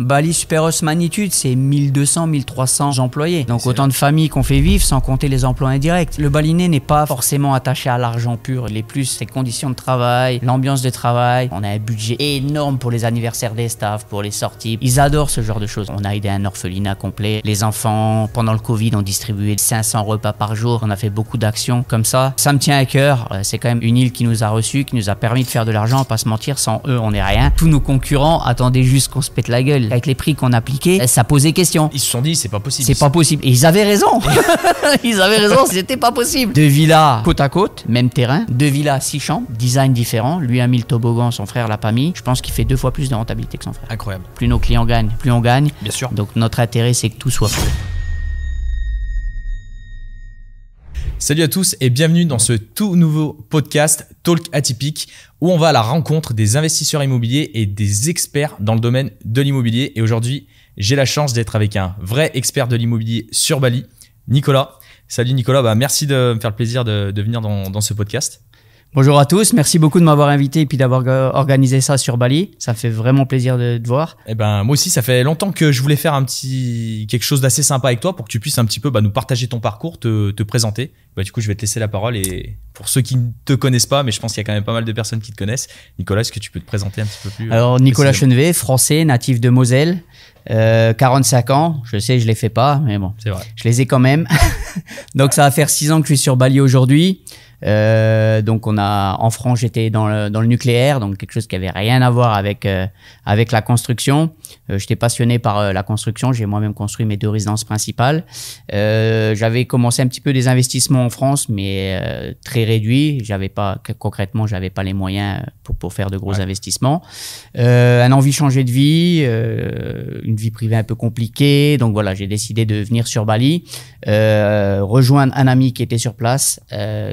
Bali Superos Magnitude, c'est 1200, 1300 employés. Donc autant de familles qu'on fait vivre sans compter les emplois indirects. Le balinais n'est pas forcément attaché à l'argent pur. Il est plus ses conditions de travail, l'ambiance de travail. On a un budget énorme pour les anniversaires des staffs, pour les sorties. Ils adorent ce genre de choses. On a aidé un orphelinat complet. Les enfants, pendant le Covid, ont distribué 500 repas par jour. On a fait beaucoup d'actions comme ça. Ça me tient à cœur. C'est quand même une île qui nous a reçus, qui nous a permis de faire de l'argent. Pas se mentir, sans eux, on n'est rien. Tous nos concurrents attendaient juste qu'on se pète la gueule. Avec les prix qu'on appliquait, ça posait question. Ils se sont dit, c'est pas possible. C'est pas possible. Et ils avaient raison. Ils avaient raison, c'était pas possible. Deux villas côte à côte, même terrain. Deux villas, 6 chambres, design différent. Lui a mis le toboggan, son frère l'a pas mis. Je pense qu'il fait 2 fois plus de rentabilité que son frère. Incroyable. Plus nos clients gagnent, plus on gagne. Bien sûr. Donc notre intérêt, c'est que tout soit fait. Salut à tous et bienvenue dans ce tout nouveau podcast Talk Atypique où on va à la rencontre des investisseurs immobiliers et des experts dans le domaine de l'immobilier. Et aujourd'hui, j'ai la chance d'être avec un vrai expert de l'immobilier sur Bali, Nicolas. Salut Nicolas, merci de me faire le plaisir de venir dans ce podcast. Bonjour à tous, merci beaucoup de m'avoir invité et puis d'avoir organisé ça sur Bali. Ça fait vraiment plaisir de te voir. Eh ben, moi aussi, ça fait longtemps que je voulais faire quelque chose d'assez sympa avec toi pour que tu puisses un petit peu nous partager ton parcours, te présenter. Du coup, je vais te laisser la parole et pour ceux qui ne te connaissent pas, mais je pense qu'il y a quand même pas mal de personnes qui te connaissent. Nicolas, est-ce que tu peux te présenter un petit peu plus? Alors, Nicolas Chenevet, français, natif de Moselle, 45 ans. Je sais, je les fais pas, mais bon, c'est vrai. Je les ai quand même. Donc, ça va faire 6 ans que je suis sur Bali aujourd'hui. Donc en France, j'étais dans le nucléaire, donc quelque chose qui avait rien à voir avec la construction. J'étais passionné par la construction. J'ai moi-même construit mes 2 résidences principales. J'avais commencé un petit peu des investissements en France, mais très réduits. Concrètement, j'avais pas les moyens pour faire de gros investissements. Un envie de changer de vie, une vie privée un peu compliquée. Donc voilà, j'ai décidé de venir sur Bali, rejoindre un ami qui était sur place,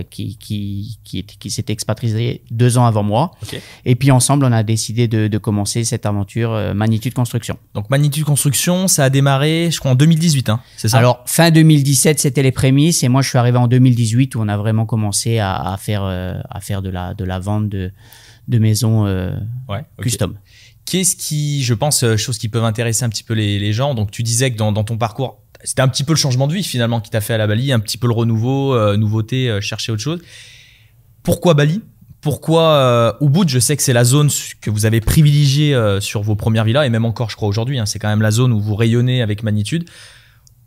qui s'était expatrié 2 ans avant moi. Okay. Et puis ensemble, on a décidé de commencer cette aventure Magnitude Construction. Donc Magnitude Construction, ça a démarré, je crois, en 2018, hein, c'est ça? Alors, fin 2017, c'était les prémices. Et moi, je suis arrivé en 2018 où on a vraiment commencé à faire de la vente de maisons custom. Qu'est-ce qui, je pense, choses qui peuvent intéresser un petit peu les gens. Donc, tu disais que dans ton parcours, c'était un petit peu le changement de vie finalement qui t'a fait à la Bali, un petit peu le renouveau, nouveauté, chercher autre chose. Pourquoi Bali? Pourquoi Ubud? Je sais que c'est la zone que vous avez privilégiée sur vos premières villas et même encore, je crois, aujourd'hui. C'est quand même la zone où vous rayonnez avec Magnitude.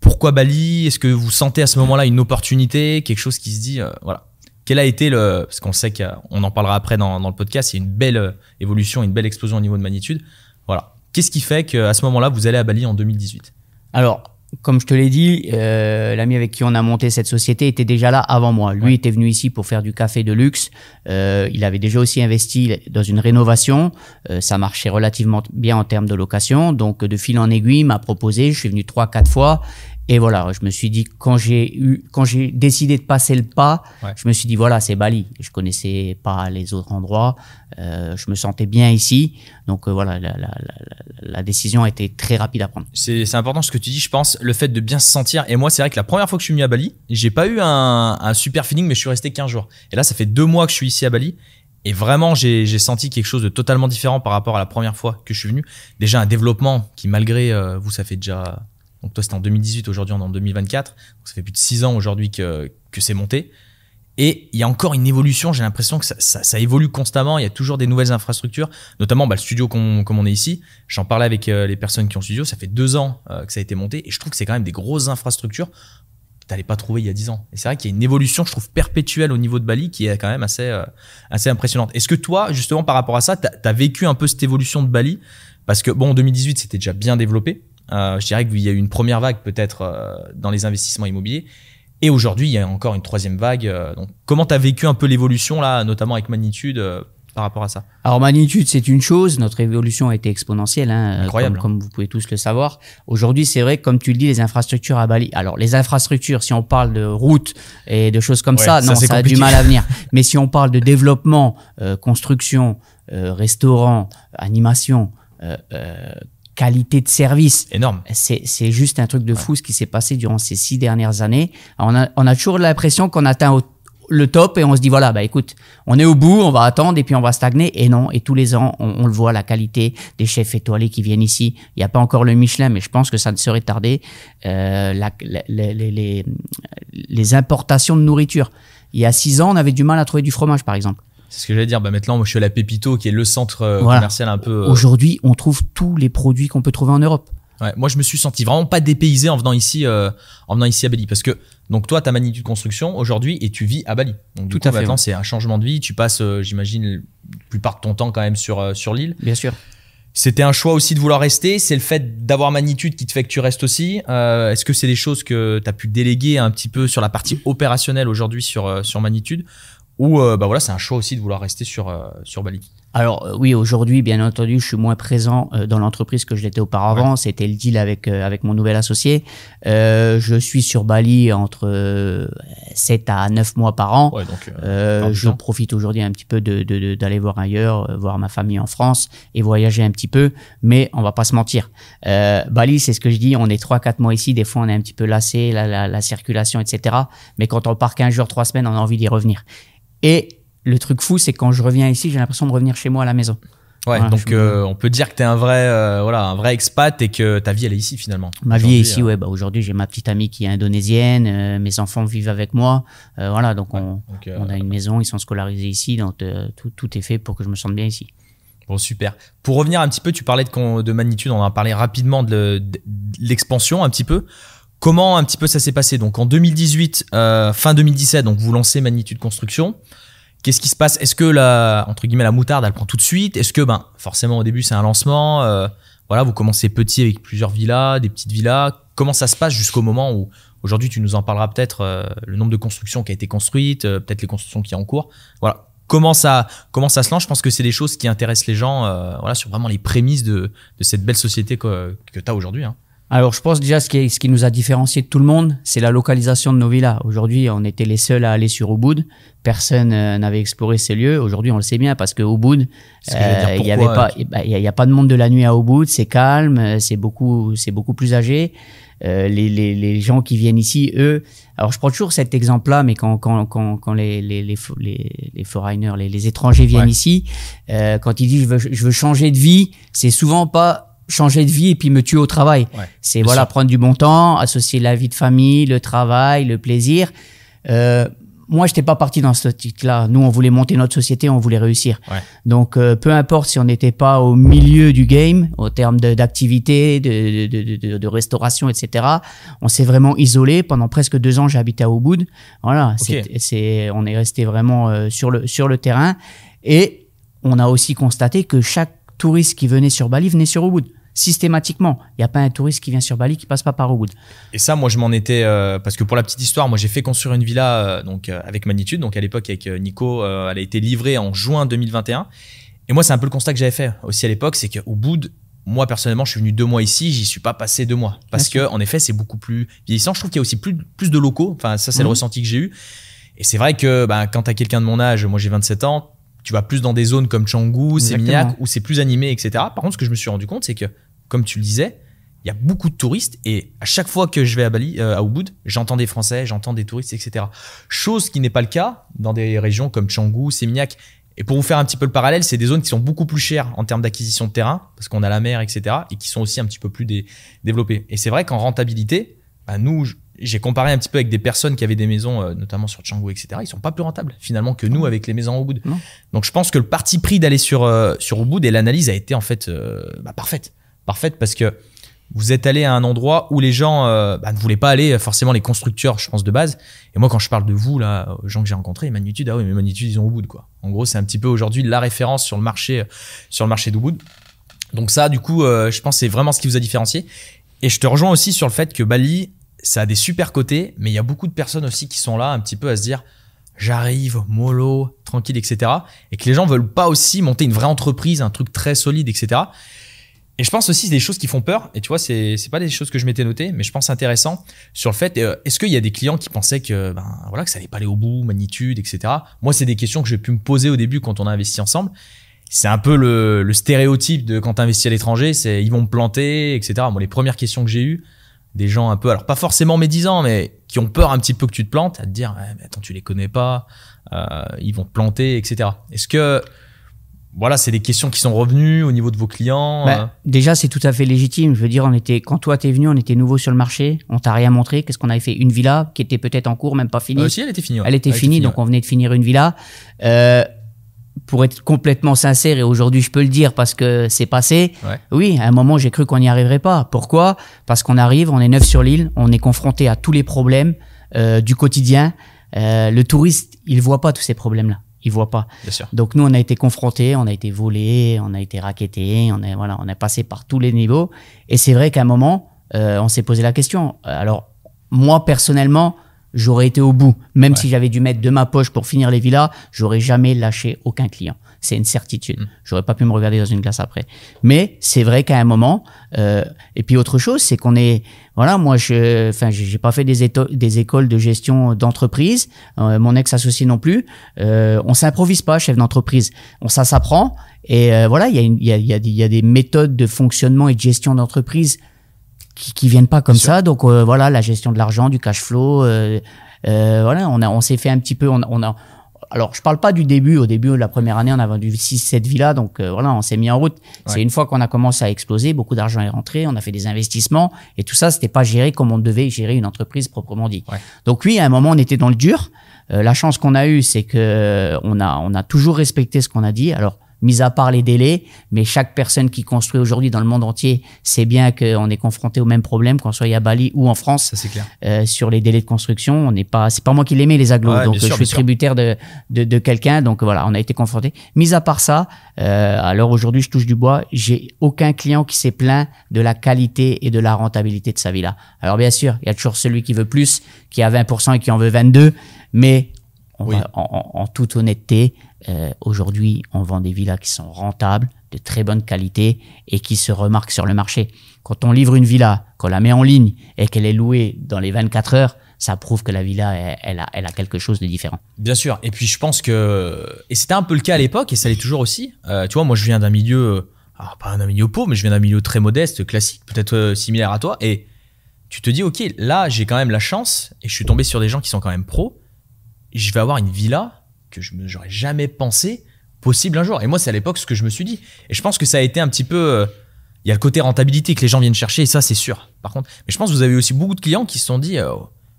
Pourquoi Bali? Est-ce que vous sentez à ce moment-là une opportunité, quelque chose qui se dit, voilà. Quel a été parce qu'on sait qu'on en parlera après dans le podcast, il y a une belle évolution, une belle explosion au niveau de Magnitude. Voilà. Qu'est-ce qui fait qu'à ce moment-là, vous allez à Bali en 2018? Alors, comme je te l'ai dit, l'ami avec qui on a monté cette société était déjà là avant moi. Lui était venu ici pour faire du café de luxe. Il avait déjà aussi investi dans une rénovation. Ça marchait relativement bien en termes de location. Donc, de fil en aiguille, il m'a proposé. Je suis venu 3-4 fois. Et voilà, je me suis dit, quand j'ai décidé de passer le pas, je me suis dit, voilà, c'est Bali. Je connaissais pas les autres endroits. Je me sentais bien ici. Donc voilà, la décision a été très rapide à prendre. C'est important ce que tu dis, je pense, le fait de bien se sentir. Et moi, c'est vrai que la première fois que je suis venu à Bali, j'ai pas eu un super feeling, mais je suis resté 15 jours. Et là, ça fait 2 mois que je suis ici à Bali. Et vraiment, j'ai senti quelque chose de totalement différent par rapport à la première fois que je suis venu. Déjà, un développement qui, malgré vous, ça fait déjà... Donc toi, c'était en 2018, aujourd'hui, on est en 2024. Donc ça fait plus de 6 ans aujourd'hui que c'est monté. Et il y a encore une évolution, j'ai l'impression que ça évolue constamment. Il y a toujours des nouvelles infrastructures, notamment le studio comme on est ici. J'en parlais avec les personnes qui ont le studio. Ça fait 2 ans que ça a été monté. Et je trouve que c'est quand même des grosses infrastructures que tu n'allais pas trouver il y a 10 ans. Et c'est vrai qu'il y a une évolution, je trouve, perpétuelle au niveau de Bali qui est quand même assez impressionnante. Est-ce que toi, justement, par rapport à ça, tu as vécu un peu cette évolution de Bali? Parce que, bon, en 2018, c'était déjà bien développé. Je dirais qu'il y a eu une première vague peut-être dans les investissements immobiliers. Et aujourd'hui, il y a encore une 3e vague. Donc, comment tu as vécu un peu l'évolution, là, notamment avec Magnitude, par rapport à ça? Alors, Magnitude, c'est une chose. Notre évolution a été exponentielle, incroyable. Comme vous pouvez tous le savoir. Aujourd'hui, c'est vrai, comme tu le dis, les infrastructures à Bali. Alors, les infrastructures, si on parle de routes et de choses comme ça, non, ça a du mal à venir. Mais si on parle de développement, construction, restaurant, animation, qualité de service. Énorme. C'est juste un truc de fou ce qui s'est passé durant ces 6 dernières années. On a toujours l'impression qu'on atteint le top et on se dit voilà, bah écoute, on est au bout, on va attendre et puis on va stagner. Et non, et tous les ans, on le voit, la qualité des chefs étoilés qui viennent ici. Il n'y a pas encore le Michelin, mais je pense que ça ne serait tardé. Les importations de nourriture. Il y a 6 ans, on avait du mal à trouver du fromage, par exemple. C'est ce que j'allais dire. Bah maintenant, moi, je suis à la Pépito, qui est le centre commercial un peu. Aujourd'hui, on trouve tous les produits qu'on peut trouver en Europe. Ouais, moi, je me suis senti vraiment pas dépaysé en venant ici à Bali, parce que donc toi, t'as Magnitude Construction aujourd'hui et tu vis à Bali. Donc du coup, maintenant, c'est un changement de vie. Tu passes, j'imagine, la plupart de ton temps quand même sur l'île. Bien sûr. C'était un choix aussi de vouloir rester. C'est le fait d'avoir Magnitude qui te fait que tu restes aussi. Est-ce que c'est des choses que tu as pu déléguer un petit peu sur la partie opérationnelle aujourd'hui sur Magnitude, ou bah voilà, c'est un choix aussi de vouloir rester sur Bali? Alors oui, aujourd'hui, bien entendu, je suis moins présent dans l'entreprise que je l'étais auparavant. Ouais. C'était le deal avec mon nouvel associé. Je suis sur Bali entre 7 à 9 mois par an. Ouais, donc, je profite aujourd'hui un petit peu d'aller voir ailleurs, voir ma famille en France et voyager un petit peu. Mais on va pas se mentir. Bali, c'est ce que je dis, on est 3-4 mois ici. Des fois, on est un petit peu lassé, la circulation, etc. Mais quand on part 15 jours, 3 semaines, on a envie d'y revenir. Et le truc fou, c'est que quand je reviens ici, j'ai l'impression de revenir chez moi à la maison. Ouais, voilà, donc on peut dire que tu es un vrai expat et que ta vie, elle est ici finalement. Ma vie est ici, ouais. Bah, aujourd'hui, j'ai ma petite amie qui est indonésienne, mes enfants vivent avec moi. Voilà, donc on a une maison, ils sont scolarisés ici, donc tout est fait pour que je me sente bien ici. Bon, super. Pour revenir un petit peu, tu parlais de Magnitude, on en a parlé rapidement de l'expansion un petit peu. Comment un petit peu ça s'est passé? Donc en 2018, fin 2017, donc vous lancez Magnitude Construction. Qu'est-ce qui se passe? Est-ce que entre guillemets, la moutarde, elle prend tout de suite? Est-ce que, forcément, au début, c'est un lancement, voilà, vous commencez petit avec plusieurs villas, des petites villas. Comment ça se passe jusqu'au moment où, aujourd'hui, tu nous en parleras peut-être, le nombre de constructions qui a été construite, peut-être les constructions qui sont en cours. Voilà. Comment ça se lance? Je pense que c'est des choses qui intéressent les gens, voilà, sur vraiment les prémices de cette belle société que tu as aujourd'hui, hein. Alors, je pense déjà ce qui nous a différencié de tout le monde, c'est la localisation de nos villas. Aujourd'hui, on était les seuls à aller sur Ubud. Personne n'avait exploré ces lieux. Aujourd'hui, on le sait bien parce que Ubud, il y a pas de monde de la nuit à Ubud. C'est calme, c'est beaucoup plus âgé. Les gens qui viennent ici, eux. Alors, je prends toujours cet exemple-là, mais quand les foreigners, les étrangers viennent ici, quand ils disent je veux changer de vie, c'est souvent pas changer de vie et puis me tuer au travail. Ouais, c'est voilà, prendre du bon temps, associer la vie de famille, le travail, le plaisir. Moi, j'étais pas parti dans ce optique-là. Nous, on voulait monter notre société, on voulait réussir. Ouais. Donc, peu importe si on n'était pas au milieu du game, au terme d'activité, de restauration, etc. On s'est vraiment isolé. Pendant presque 2 ans, j'ai habité à Ubud. Voilà, okay. On est resté vraiment sur le terrain. Et on a aussi constaté que chaque touriste qui venait sur Bali venait sur Ubud. Systématiquement, il n'y a pas un touriste qui vient sur Bali qui passe pas par Ubud. Et ça, moi, je m'en étais parce que pour la petite histoire, moi, j'ai fait construire une villa avec Magnitude. Donc à l'époque avec Nico, elle a été livrée en juin 2021. Et moi, c'est un peu le constat que j'avais fait aussi à l'époque, c'est qu'au Ubud, moi personnellement, je suis venu 2 mois ici, j'y suis pas passé 2 mois parce que en effet, c'est beaucoup plus vieillissant. Je trouve qu'il y a aussi plus de locaux. Enfin, ça, c'est le ressenti que j'ai eu. Et c'est vrai que quand tu as quelqu'un de mon âge, moi j'ai 27 ans. Tu vas plus dans des zones comme Canggu, Seminyak, où c'est plus animé, etc. Par contre, ce que je me suis rendu compte, c'est que, comme tu le disais, il y a beaucoup de touristes et à chaque fois que je vais à Bali, à Ubud, j'entends des Français, j'entends des touristes, etc. Chose qui n'est pas le cas dans des régions comme Canggu, Seminyak. Et pour vous faire un petit peu le parallèle, c'est des zones qui sont beaucoup plus chères en termes d'acquisition de terrain, parce qu'on a la mer, etc. et qui sont aussi un petit peu plus développées. Et c'est vrai qu'en rentabilité, nous, j'ai comparé un petit peu avec des personnes qui avaient des maisons, notamment sur Canggu, etc. Ils sont pas plus rentables finalement que nous avec les maisons à Ubud. Donc je pense que le parti pris d'aller sur Ubud et l'analyse a été en fait parfaite parce que vous êtes allé à un endroit où les gens ne voulaient pas aller, forcément les constructeurs, je pense de base. Et moi quand je parle de vous là, aux gens que j'ai rencontrés, Magnitude, ah oui mais Magnitude ils ont Ubud quoi. En gros c'est un petit peu aujourd'hui la référence sur le marché d'Ubud. Donc ça du coup je pense c'est vraiment ce qui vous a différencié. Et je te rejoins aussi sur le fait que Bali ça a des super côtés, mais il y a beaucoup de personnes aussi qui sont là un petit peu à se dire j'arrive, mollo, tranquille, etc. Et que les gens veulent pas aussi monter une vraie entreprise, un truc très solide, etc. Et je pense aussi c'est des choses qui font peur. Et tu vois, c'est pas des choses que je m'étais notées, mais je pense intéressant sur le fait, est-ce qu'il y a des clients qui pensaient que, que ça allait pas aller au bout, Magnitude, etc. Moi, c'est des questions que j'ai pu me poser au début quand on a investi ensemble. C'est un peu le stéréotype de quand tu investis à l'étranger, c'est ils vont me planter, etc. Moi, les premières questions que j'ai eues, des gens un peu, alors pas forcément médisants, mais qui ont peur un petit peu que tu te plantes, à te dire, ouais, mais attends, tu les connais pas, ils vont te planter, etc. Est-ce que, voilà, c'est des questions qui sont revenues au niveau de vos clients? Déjà, c'est tout à fait légitime. Je veux dire, quand toi t'es venu, on était nouveau sur le marché, on t'a rien montré. Qu'est-ce qu'on avait fait? Une villa qui était peut-être en cours, même pas finie. Si, elle était finie. Ouais. Elle était finie, donc on venait de finir une villa. Pour être complètement sincère, et aujourd'hui je peux le dire parce que c'est passé, oui, à un moment j'ai cru qu'on n'y arriverait pas. Pourquoi? Parce qu'on arrive, on est neuf sur l'île, on est confronté à tous les problèmes du quotidien. Le touriste, il voit pas tous ces problèmes-là. Il voit pas. Bien sûr. Donc nous, on a été confrontés, on a été volés, on a été rackettés, on a passé par tous les niveaux. Et c'est vrai qu'à un moment, on s'est posé la question. Alors moi personnellement, j'aurais été au bout. Même si j'avais dû mettre de ma poche pour finir les villas, j'aurais jamais lâché aucun client. C'est une certitude. J'aurais pas pu me regarder dans une glace après. Mais c'est vrai qu'à un moment, et puis autre chose, c'est qu'on est, voilà, moi, j'ai pas fait des écoles de gestion d'entreprise, mon ex-associé non plus. On s'improvise pas, chef d'entreprise. Ça s'apprend. Et voilà, il y a des méthodes de fonctionnement et de gestion d'entreprise qui viennent pas comme ça. Donc voilà, la gestion de l'argent, du cash flow, voilà, on s'est fait un petit peu, alors je parle pas du début. Au début, la première année, on a vendu 6-7 villas, donc voilà, on s'est mis en route. C'est une fois qu'on a commencé à exploser, beaucoup d'argent est rentré, on a fait des investissements et tout ça, c'était pas géré comme on devait gérer une entreprise proprement dit. Donc oui, à un moment, on était dans le dur. La chance qu'on a eue, c'est que on a toujours respecté ce qu'on a dit. Alors mis à part les délais, mais chaque personne qui construit aujourd'hui dans le monde entier sait bien qu'on est confronté au même problème, qu'on soit à Bali ou en France. Ça, c'est clair. Sur les délais de construction, c'est pas moi qui l'aimais les agglos, donc je suis tributaire de quelqu'un, donc voilà, on a été confronté. Mis à part ça, alors aujourd'hui je touche du bois, j'ai aucun client qui s'est plaint de la qualité et de la rentabilité de sa villa. Alors bien sûr, il y a toujours celui qui veut plus, qui a 20% et qui en veut 22, mais en toute honnêteté, aujourd'hui, on vend des villas qui sont rentables, de très bonne qualité et qui se remarquent sur le marché. Quand on livre une villa, qu'on la met en ligne et qu'elle est louée dans les 24 heures, ça prouve que la villa, elle a quelque chose de différent. Bien sûr. Et puis, je pense que, et c'était un peu le cas à l'époque et ça l'est toujours aussi. Tu vois, moi, je viens d'un milieu, pas d'un milieu pauvre, mais je viens d'un milieu très modeste, classique, peut-être similaire à toi. Et tu te dis, OK, là, j'ai quand même la chance et je suis tombé sur des gens qui sont quand même pros. Je vais avoir une villa que j'aurais jamais pensé possible un jour. Et moi, c'est à l'époque ce que je me suis dit. Et je pense que ça a été un petit peu... Il y a le côté rentabilité que les gens viennent chercher, et ça, c'est sûr. Par contre, mais je pense que vous avez aussi beaucoup de clients qui se sont dit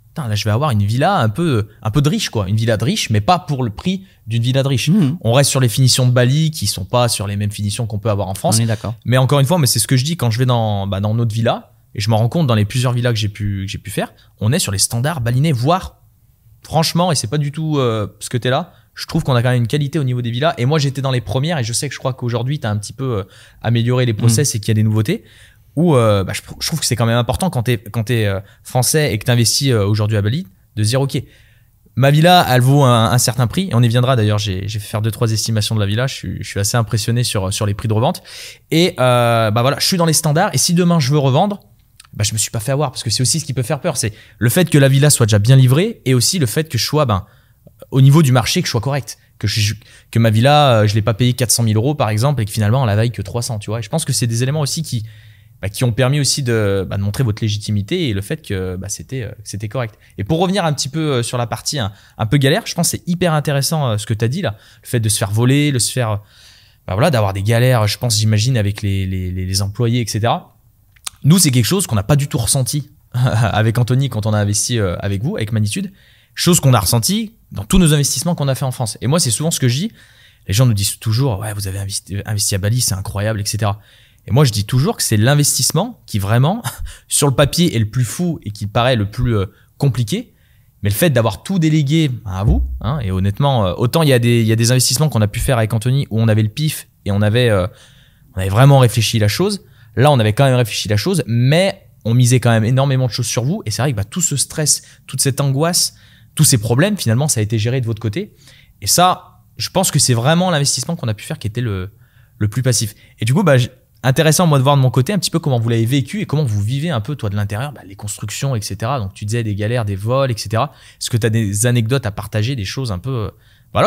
putain, là, je vais avoir une villa un peu de riche, quoi. Une villa de riche, mais pas pour le prix d'une villa de riche. On reste sur les finitions de Bali qui sont pas sur les mêmes finitions qu'on peut avoir en France. On est d'accord. Mais encore une fois, c'est ce que je dis quand je vais dans notre villa, et je me rends compte dans les plusieurs villas que j'ai pu faire, on est sur les standards balinais, voire franchement, et c'est pas du tout ce que t'es là, je trouve qu'on a quand même une qualité au niveau des villas. Et moi, j'étais dans les premières et je crois qu'aujourd'hui, tu as un petit peu amélioré les process et qu'il y a des nouveautés. Où je trouve que c'est quand même important quand t'es français et que t'investis aujourd'hui à Bali, de se dire ok, ma villa, elle vaut un certain prix. Et on y viendra d'ailleurs. J'ai fait faire 2-3 estimations de la villa. Je suis assez impressionné sur les prix de revente. Et voilà, je suis dans les standards. Et si demain je veux revendre, je me suis pas fait avoir, parce que c'est aussi ce qui peut faire peur. C'est le fait que la villa soit déjà bien livrée et aussi le fait que je sois au niveau du marché, que je sois correct, que ma villa, je l'ai pas payé 400 000 euros par exemple et que finalement on la vaille que 300, tu vois. Et je pense que c'est des éléments aussi qui ont permis aussi de montrer votre légitimité et le fait que c'était correct. Et pour revenir un petit peu sur la partie un peu galère, je pense que c'est hyper intéressant ce que tu as dit là, le fait de se faire voler, d'avoir des galères, j'imagine avec les employés, etc. Nous, c'est quelque chose qu'on n'a pas du tout ressenti avec Anthony quand on a investi avec vous, avec Magnitude. Chose qu'on a ressenti dans tous nos investissements qu'on a fait en France. Et moi, c'est souvent ce que je dis. Les gens nous disent toujours, ouais, vous avez investi à Bali, c'est incroyable, etc. Et moi, je dis toujours que c'est l'investissement qui vraiment, sur le papier, est le plus fou et qui paraît le plus compliqué. Mais le fait d'avoir tout délégué à vous, et honnêtement, autant il y a des investissements qu'on a pu faire avec Anthony où on avait le pif et on avait vraiment réfléchi la chose. Là, on avait quand même réfléchi la chose, mais on misait quand même énormément de choses sur vous. Et c'est vrai que tout ce stress, toute cette angoisse, tous ces problèmes, finalement, ça a été géré de votre côté. Et ça, je pense que c'est vraiment l'investissement qu'on a pu faire qui était le plus passif. Et du coup, intéressant, moi, de voir de mon côté un petit peu comment vous l'avez vécu et comment vous vivez un peu, toi, de l'intérieur, les constructions, etc. Donc, tu disais des galères, des vols, etc. Est-ce que tu as des anecdotes à partager, des choses un peu,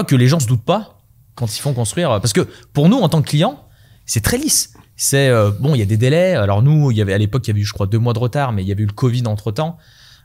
que les gens se doutent pas quand ils font construire? Parce que pour nous, en tant que clients, c'est très lisse. C'est bon, il y a des délais. Alors nous, à l'époque, il y avait eu, je crois, 2 mois de retard, mais il y avait eu le Covid entre-temps.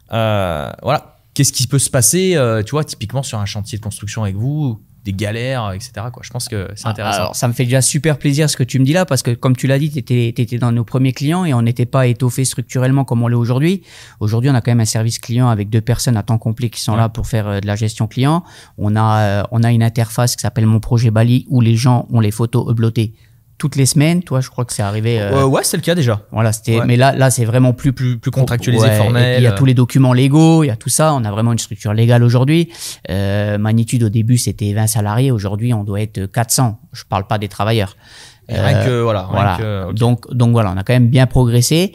Voilà. Qu'est-ce qui peut se passer, tu vois, typiquement sur un chantier de construction avec vous, des galères, etc., quoi. Je pense que c'est intéressant. Alors, ça me fait déjà super plaisir ce que tu me dis là, parce que comme tu l'as dit, t'étais dans nos premiers clients et on n'était pas étoffé structurellement comme on l'est aujourd'hui. Aujourd'hui, on a quand même un service client avec 2 personnes à temps complet qui sont là pour faire de la gestion client. On a une interface qui s'appelle Mon Projet Bali où les gens ont les photos uploadées toutes les semaines. Toi, je crois que c'est arrivé. Ouais, c'est le cas déjà. Voilà, c'était. Ouais. Mais là, c'est vraiment plus contractualisé, formel. Et puis, il y a tous les documents légaux, il y a tout ça. On a vraiment une structure légale aujourd'hui. Magnitude au début, c'était 20 salariés. Aujourd'hui, on doit être 400. Je parle pas des travailleurs. Rien que voilà. Okay. Donc voilà, on a quand même bien progressé.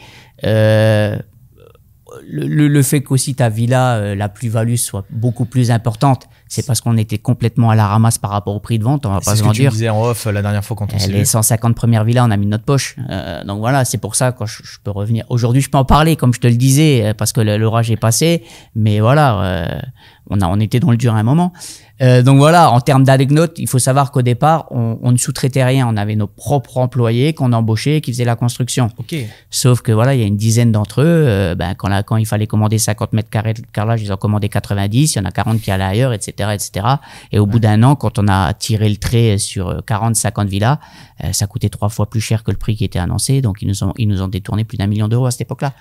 Le fait qu'aussi ta villa, la plus-value soit beaucoup plus importante, c'est parce qu'on était complètement à la ramasse par rapport au prix de vente, on va pas se mentir. C'est ce que tu disais en off la dernière fois quand on s'est vu. Les 150 premières villas, on a mis de notre poche. Donc voilà, c'est pour ça que je peux revenir. Aujourd'hui, je peux en parler, comme je te le disais, parce que l'orage est passé. Mais voilà, on était dans le dur à un moment. Donc voilà, en termes d'anecdote, il faut savoir qu'au départ, on ne sous-traitait rien. On avait nos propres employés qu'on embauchait, qui faisaient la construction. Okay. Sauf que voilà, il y a une dizaine d'entre eux. Quand il fallait commander 50 mètres carrés de carrelage, ils en commandaient 90. Il y en a 40 qui allaient ailleurs, etc., etc. Et au bout d'un an, quand on a tiré le trait sur 40, 50 villas, ça coûtait 3 fois plus cher que le prix qui était annoncé. Donc ils nous ont détourné plus d'1 million d'euros à cette époque-là.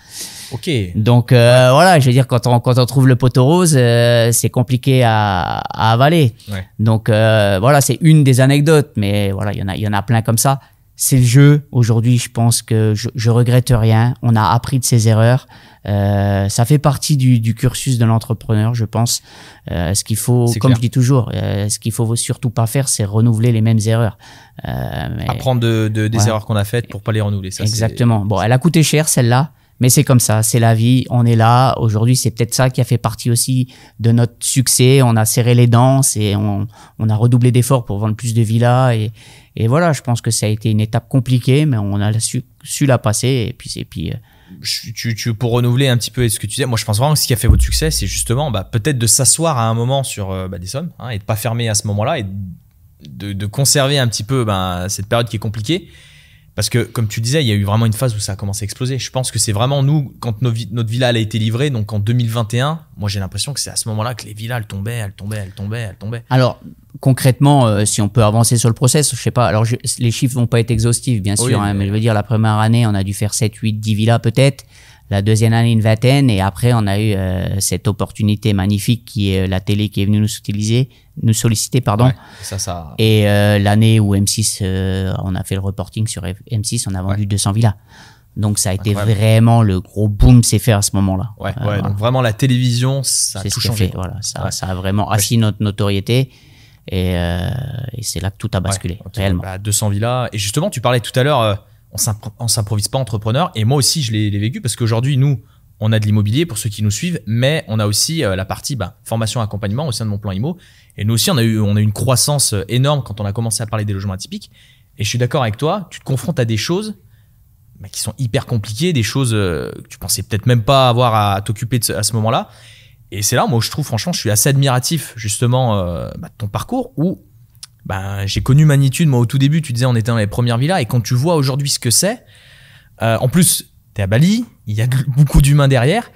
Ok. Donc voilà, je veux dire, quand on trouve le poteau rose, c'est compliqué à avaler. Ouais. Donc voilà, c'est une des anecdotes, mais voilà, il y en a plein comme ça. C'est le jeu. Aujourd'hui, je pense que je regrette rien. On a appris de ses erreurs. Ça fait partie du cursus de l'entrepreneur, je pense. Ce qu'il faut, comme je dis toujours, ce qu'il faut surtout pas faire, c'est renouveler les mêmes erreurs. Apprendre des erreurs qu'on a faites pour pas les renouveler. Ça, exactement. Bon, elle a coûté cher celle-là. Mais c'est comme ça, c'est la vie, on est là. Aujourd'hui, c'est peut-être ça qui a fait partie aussi de notre succès. On a serré les dents et on a redoublé d'efforts pour vendre plus de villas. Et voilà, je pense que ça a été une étape compliquée, mais on a su la passer. Et puis pour renouveler un petit peu ce que tu disais, moi je pense vraiment que ce qui a fait votre succès, c'est justement peut-être de s'asseoir à un moment sur des sommes et de pas fermer à ce moment-là et de conserver un petit peu cette période qui est compliquée. Parce que, comme tu disais, il y a eu vraiment une phase où ça a commencé à exploser. Je pense que c'est vraiment nous, quand notre villa elle a été livrée, donc en 2021, moi j'ai l'impression que c'est à ce moment-là que les villas elles tombaient. Alors, concrètement, si on peut avancer sur le process, je sais pas, alors les chiffres vont pas être exhaustifs, bien sûr, mais je veux dire, la première année, on a dû faire 7, 8, 10 villas peut-être. La deuxième année, une vingtaine. Et après, on a eu cette opportunité magnifique qui est la télé qui est venue nous solliciter, pardon. Ouais, ça. Et l'année où M6, on a fait le reporting sur M6, on a vendu 200 villas. Donc ça a été vraiment le gros boom s'est fait à ce moment-là. Ouais, donc vraiment la télévision, ça a tout changé. Voilà, ça a vraiment assis notre notoriété. Et c'est là que tout a basculé, réellement. 200 villas. Et justement, tu parlais tout à l'heure... on s'improvise pas entrepreneur, et moi aussi je l'ai vécu parce qu'aujourd'hui nous on a de l'immobilier pour ceux qui nous suivent, mais on a aussi la partie formation accompagnement au sein de Mon Plan Immo, et nous aussi on a eu une croissance énorme quand on a commencé à parler des logements atypiques. Et je suis d'accord avec toi, tu te confrontes à des choses qui sont hyper compliquées, des choses que tu pensais peut-être même pas avoir à t'occuper à ce moment-là, et c'est là moi je trouve franchement je suis assez admiratif justement de ton parcours où j'ai connu Magnitude, moi au tout début, tu disais on était dans les premières villas, et quand tu vois aujourd'hui ce que c'est, en plus t'es à Bali, il y a beaucoup d'humains derrière,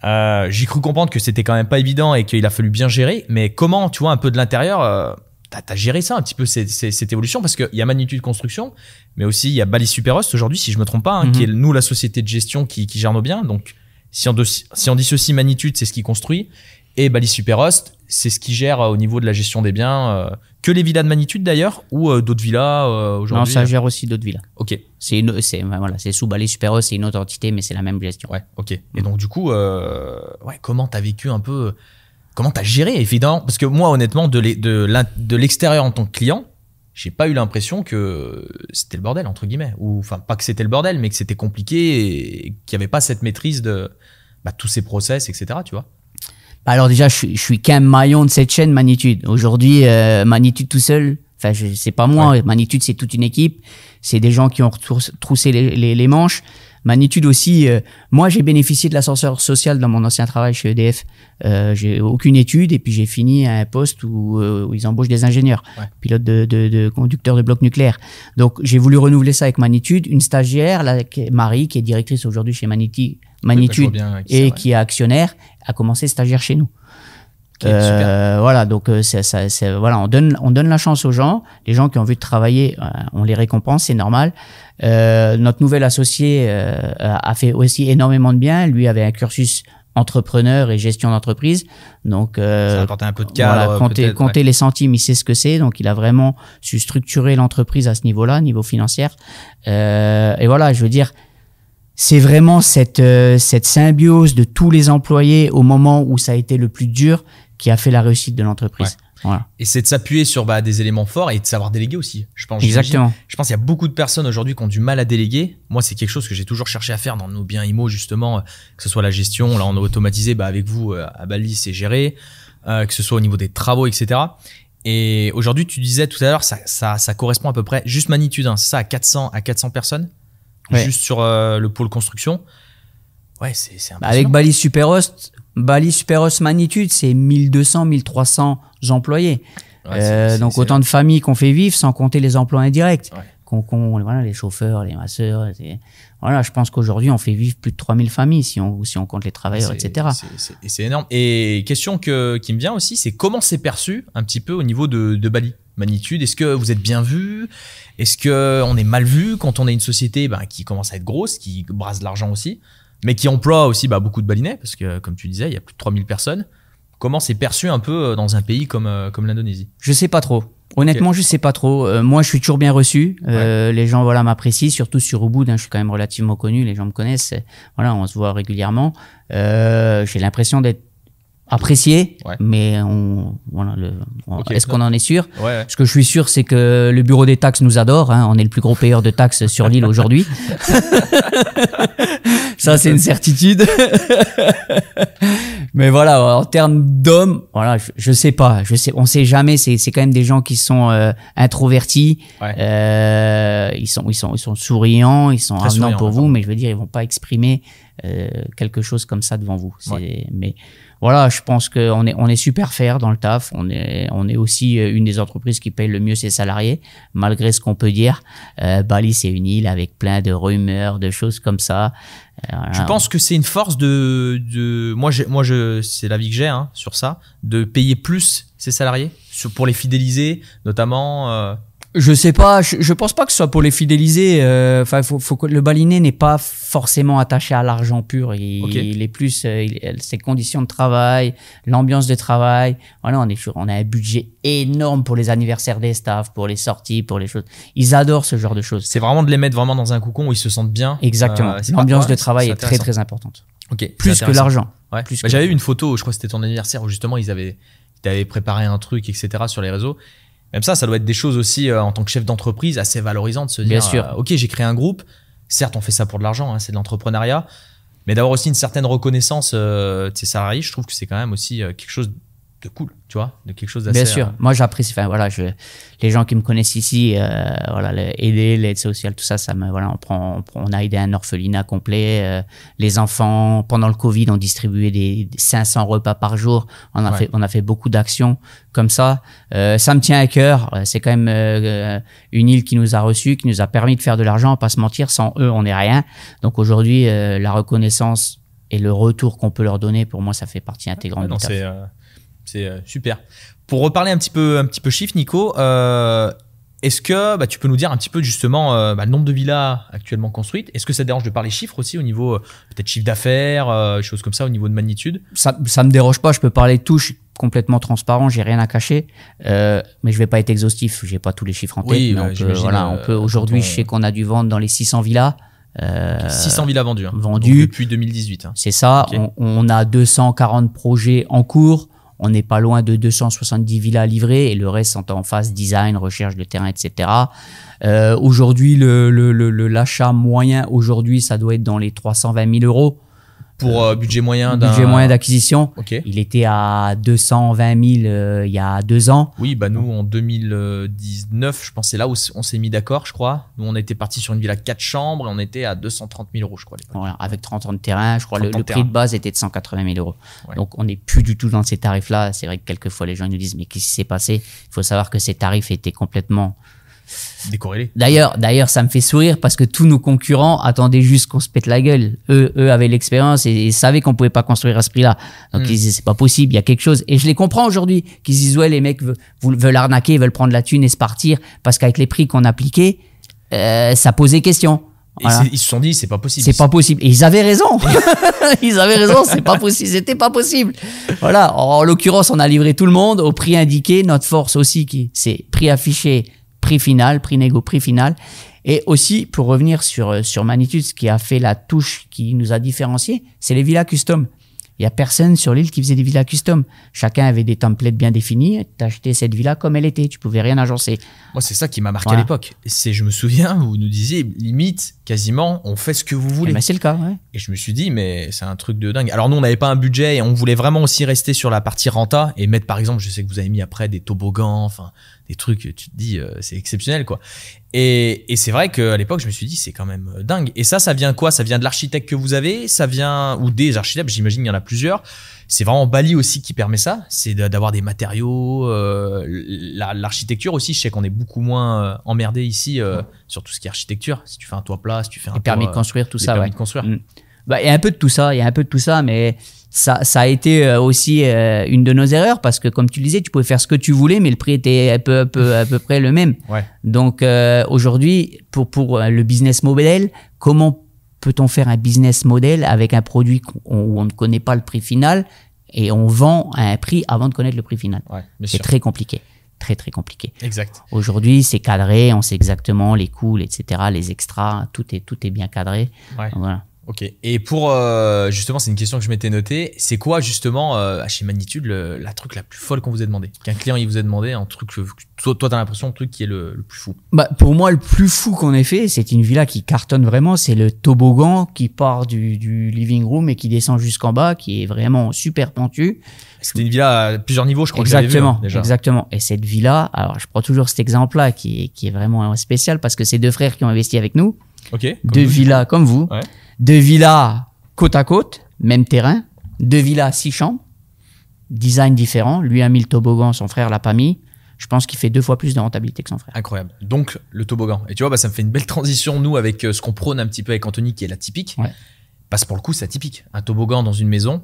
j'ai cru comprendre que c'était quand même pas évident et qu'il a fallu bien gérer, mais comment tu vois un peu de l'intérieur, t'as géré ça un petit peu cette évolution, parce qu'il y a Magnitude Construction, mais aussi il y a Bali Superhost aujourd'hui si je me trompe pas, qui est nous la société de gestion qui gère nos biens, donc si on dissocie Magnitude c'est ce qui construit, et Bali Superhost c'est ce qui gère au niveau de la gestion des biens, que les villas de Magnitude d'ailleurs, ou d'autres villas aujourd'hui? Non, ça gère aussi d'autres villas. Ok. C'est sous Bali Superhost, c'est une autre entité, mais c'est la même gestion. Ouais, ok. Et donc du coup, comment t'as vécu un peu, comment t'as géré évidemment, parce que moi honnêtement de l'extérieur en tant que client, j'ai pas eu l'impression que c'était le bordel entre guillemets, ou enfin pas que c'était le bordel, mais que c'était compliqué et qu'il y avait pas cette maîtrise de tous ces process, etc. Tu vois? Alors déjà, je suis qu'un maillon de cette chaîne Magnitude. Aujourd'hui, Magnitude tout seul, c'est pas moi. Magnitude, c'est toute une équipe. C'est des gens qui ont troussé les manches. Magnitude aussi, moi j'ai bénéficié de l'ascenseur social dans mon ancien travail chez EDF. J'ai aucune étude et puis j'ai fini à un poste où ils embauchent des ingénieurs, pilotes de conducteurs de blocs nucléaires. Donc j'ai voulu renouveler ça avec Magnitude. Une stagiaire, là, Marie, qui est directrice aujourd'hui chez Magnitude et qui est actionnaire, a commencé stagiaire chez nous. Voilà, donc voilà, on donne la chance aux gens, les gens qui ont envie de travailler, on les récompense, c'est normal. Notre nouvel associé a fait aussi énormément de bien. Lui avait un cursus entrepreneur et gestion d'entreprise, donc ça apporte un peu de cadre. Voilà, compter les centimes, il sait ce que c'est, donc il a vraiment su structurer l'entreprise à ce niveau-là, niveau financier. Et voilà, je veux dire, c'est vraiment cette symbiose de tous les employés au moment où ça a été le plus dur qui a fait la réussite de l'entreprise. Voilà. Et c'est de s'appuyer sur des éléments forts et de savoir déléguer aussi, je pense. Exactement. Je pense qu'il y a beaucoup de personnes aujourd'hui qui ont du mal à déléguer. Moi, c'est quelque chose que j'ai toujours cherché à faire dans nos biens IMO, justement, que ce soit la gestion. Là, on a automatisé, avec vous, à Bali, c'est géré, que ce soit au niveau des travaux, etc. Et aujourd'hui, tu disais tout à l'heure, ça correspond à peu près, juste Magnitude, hein, c'est ça, à 400 personnes, juste sur le pôle construction. Ouais, c'est impressionnant. Avec Bali Superhost Magnitude, c'est 1200, 1300 employés. Donc autant de familles qu'on fait vivre sans compter les emplois indirects. Voilà, les chauffeurs, les masseurs. Voilà, je pense qu'aujourd'hui, on fait vivre plus de 3000 familles si on compte les travailleurs, etc. C'est énorme. Et question qui me vient aussi, c'est comment c'est perçu un petit peu au niveau de Bali Magnitude? Est-ce que vous êtes bien vu? Est-ce qu'on est mal vu quand on est une société qui commence à être grosse, qui brasse de l'argent aussi, mais qui emploie aussi beaucoup de Balinais, parce que comme tu disais, il y a plus de 3000 personnes. Comment c'est perçu un peu dans un pays comme l'Indonésie? Je sais pas trop. Honnêtement, je sais pas trop. Moi, je suis toujours bien reçu. Les gens, voilà, m'apprécient, surtout sur Ubud. Je suis quand même relativement connu. Les gens me connaissent. Voilà, on se voit régulièrement. J'ai l'impression d'être apprécié, mais est-ce qu'on en est sûr? Ce que je suis sûr, c'est que le bureau des taxes nous adore. On est le plus gros payeur de taxes sur l'île aujourd'hui. Ça, c'est une certitude. Mais voilà, en termes d'hommes, voilà, je sais pas, on sait jamais. C'est quand même des gens qui sont introvertis. Ils sont souriants, ils sont avenants pour vous, mais je veux dire, ils vont pas exprimer quelque chose comme ça devant vous. Mais voilà, je pense qu'on est super fair dans le taf. On est aussi une des entreprises qui paye le mieux ses salariés, malgré ce qu'on peut dire. Bali, c'est une île avec plein de rumeurs, de choses comme ça. Je pense que c'est une force moi, c'est l'avis que j'ai sur ça, de payer plus ses salariés pour les fidéliser, notamment. Je sais pas, je pense pas que ce soit pour les fidéliser. Faut que le Balinais n'est pas forcément attaché à l'argent pur. Il est plus ses conditions de travail, l'ambiance de travail. Voilà, on a un budget énorme pour les anniversaires des staffs, pour les sorties, pour les choses. Ils adorent ce genre de choses. C'est vraiment de les mettre vraiment dans un cocon où ils se sentent bien. Exactement. L'ambiance de travail est très très importante. Plus que l'argent. J'avais eu une photo, je crois que c'était ton anniversaire, où justement ils t'avaient préparé un truc, etc. sur les réseaux. Même ça doit être des choses aussi en tant que chef d'entreprise assez valorisantes de se dire, bien sûr. Ok, j'ai créé un groupe, certes on fait ça pour de l'argent, c'est de l'entrepreneuriat, mais d'avoir aussi une certaine reconnaissance de ses salariés, je trouve que c'est quand même aussi quelque chose de cool, tu vois, de quelque chose d'assez... Bien sûr, moi j'apprécie, voilà, les gens qui me connaissent ici, voilà, aider, l'aide sociale, tout ça, voilà, on a aidé un orphelinat complet, les enfants, pendant le Covid, on distribuait des 500 repas par jour, on a fait beaucoup d'actions comme ça. Ça me tient à cœur, c'est quand même une île qui nous a reçus, qui nous a permis de faire de l'argent, pas se mentir, sans eux, on n'est rien. Donc aujourd'hui, la reconnaissance et le retour qu'on peut leur donner, pour moi, ça fait partie intégrante du taf. C'est super. Pour reparler un petit peu chiffre, Nico, est-ce que tu peux nous dire un petit peu justement le nombre de villas actuellement construites? Est-ce que ça te dérange de parler chiffres aussi au niveau peut-être chiffre d'affaires, choses comme ça au niveau de magnitude? Ça me dérange pas, je peux parler de tout, je suis complètement transparent, j'ai rien à cacher, mais je vais pas être exhaustif, j'ai pas tous les chiffres en tête. Oui, mais on peut aujourd'hui, je sais qu'on a dû vendre dans les 600 villas. 600 villas vendues. Vendues. Depuis 2018. C'est ça. Okay. On a 240 projets en cours. On n'est pas loin de 270 villas livrées et le reste sont en phase design, recherche de terrain, etc. Aujourd'hui, l'achat moyen, aujourd'hui, ça doit être dans les 320 000 euros. Pour budget moyen d'acquisition. Ok. Il était à 220 000 il y a 2 ans. Oui, bah nous en 2019, je pense c'est là où on s'est mis d'accord, je crois. Nous on était parti sur une villa 4 chambres et on était à 230 000 euros, je crois. Voilà, avec 30 ans de terrain, je crois le de prix de base était de 180 000 euros. Ouais. Donc on n'est plus du tout dans ces tarifs-là. C'est vrai que quelquefois les gens nous disent mais qu'est-ce qui s'est passé? Il faut savoir que ces tarifs étaient complètement décorrélés. D'ailleurs, ça me fait sourire parce que tous nos concurrents attendaient juste qu'on se pète la gueule. Eux avaient l'expérience et savaient qu'on pouvait pas construire à ce prix-là. Donc ils disaient c'est pas possible, il y a quelque chose. Et je les comprends aujourd'hui qu'ils disent ouais les mecs veulent arnaquer, veulent prendre la thune et se partir parce qu'avec les prix qu'on appliquait, ça posait question. Voilà. Ils se sont dit c'est pas possible. C'est pas possible. Et ils avaient raison. Ils avaient raison. C'est pas possible. C'était pas possible. Voilà. En l'occurrence, on a livré tout le monde au prix indiqué. Notre force aussi, c'est prix affiché, prix final, prix négo, prix final. Et aussi, pour revenir sur Magnitude, ce qui a fait la touche qui nous a différenciés, c'est les villas custom. Il y a personne sur l'île qui faisait des villas custom. Chacun avait des templates bien définis. T'achetais cette villa comme elle était. Tu pouvais rien agencer. Moi, c'est ça qui m'a marqué à l'époque. Je me souviens, vous nous disiez, limite, quasiment, on fait ce que vous voulez. Ben c'est le cas, ouais. Et je me suis dit, mais c'est un truc de dingue. Alors nous, on n'avait pas un budget et on voulait vraiment aussi rester sur la partie renta et mettre, par exemple, je sais que vous avez mis après des toboggans, enfin, des trucs, tu te dis, c'est exceptionnel, quoi. Et c'est vrai qu'à l'époque, je me suis dit, c'est quand même dingue. Et ça vient quoi? Ça vient de l'architecte que vous avez? Ça vient, ou des architectes, j'imagine qu'il y en a plusieurs. C'est vraiment Bali aussi qui permet ça. C'est d'avoir des matériaux, l'architecture aussi. Je sais qu'on est beaucoup moins emmerdé ici sur tout ce qui est architecture. Si tu fais un toit plat, si tu fais un toit, permis de construire, tout ça, permis ouais. de construire. Bah, il y a un peu de tout ça, mais ça a été aussi une de nos erreurs parce que comme tu le disais, tu pouvais faire ce que tu voulais, mais le prix était à peu près le même. Ouais. Donc aujourd'hui, pour le business model, comment peut-on faire un business model avec un produit où on ne connaît pas le prix final et on vend à un prix avant de connaître le prix final? Ouais, c'est très compliqué. Très compliqué. Exact. Aujourd'hui, c'est cadré, on sait exactement les coûts, etc., les extras, tout est bien cadré. Ouais. Donc, voilà. Ok. Et pour justement, c'est une question que je m'étais notée. C'est quoi justement chez Magnitude la truc la plus folle qu'on vous ait demandé? Qu'un client il vous a demandé un truc que toi t'as l'impression le truc qui est le plus fou? Bah pour moi le plus fou qu'on ait fait, c'est une villa qui cartonne vraiment. C'est le toboggan qui part du living room et qui descend jusqu'en bas, qui est vraiment super pentu. C'était une villa à plusieurs niveaux, je crois. Exactement, que vu, déjà. Exactement. Et cette villa, alors je prends toujours cet exemple-là qui est vraiment spécial parce que c'est deux frères qui ont investi avec nous. Ok. Deux villas comme vous. Ouais. 2 villas côte à côte, même terrain. 2 villas 6 chambres, design différent. Lui a mis le toboggan, son frère l'a pas mis. Je pense qu'il fait 2 fois plus de rentabilité que son frère. Incroyable. Donc le toboggan. Et tu vois, ça me fait une belle transition nous avec ce qu'on prône un petit peu avec Anthony, qui est l'atypique. Ouais. Parce que pour le coup, c'est atypique. Un toboggan dans une maison.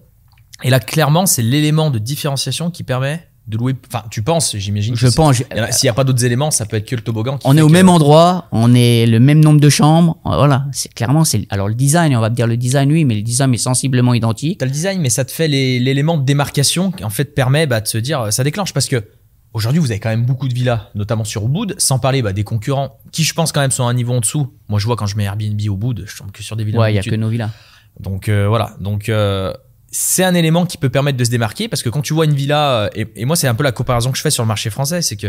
Et là, clairement, c'est l'élément de différenciation qui permet de louer. Enfin, tu penses, j'imagine. Je pense. S'il n'y a pas d'autres éléments, ça peut être que le toboggan. On est au même endroit, on est le même nombre de chambres. Voilà, c'est clairement. Alors le design, on va dire le design, oui, mais le design est sensiblement identique. T'as le design, mais ça te fait l'élément de démarcation qui en fait permet de se dire, ça déclenche parce que aujourd'hui vous avez quand même beaucoup de villas, notamment sur Ubud, sans parler des concurrents qui je pense quand même sont à un niveau en dessous. Moi je vois quand je mets Airbnb au Ubud, je tombe que sur des villas. Ouais, il y a que nos villas. Donc voilà, c'est un élément qui peut permettre de se démarquer parce que quand tu vois une villa, et moi c'est un peu la comparaison que je fais sur le marché français, c'est que